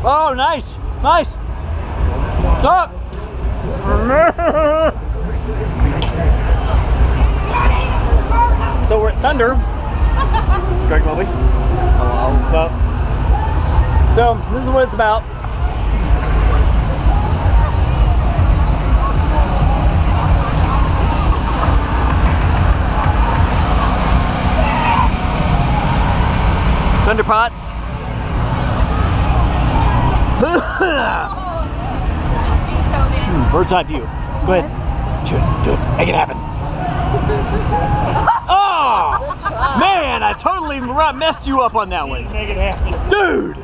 Oh, nice, nice. What's up? So we're at Thunder. Greg Mobley. Hello. What's up? So this is what it's about. Thunder pots. Bird's eye view. Go ahead. Do it. Make it happen. Oh! Man, I totally messed you up on that one. Make it happen. Dude!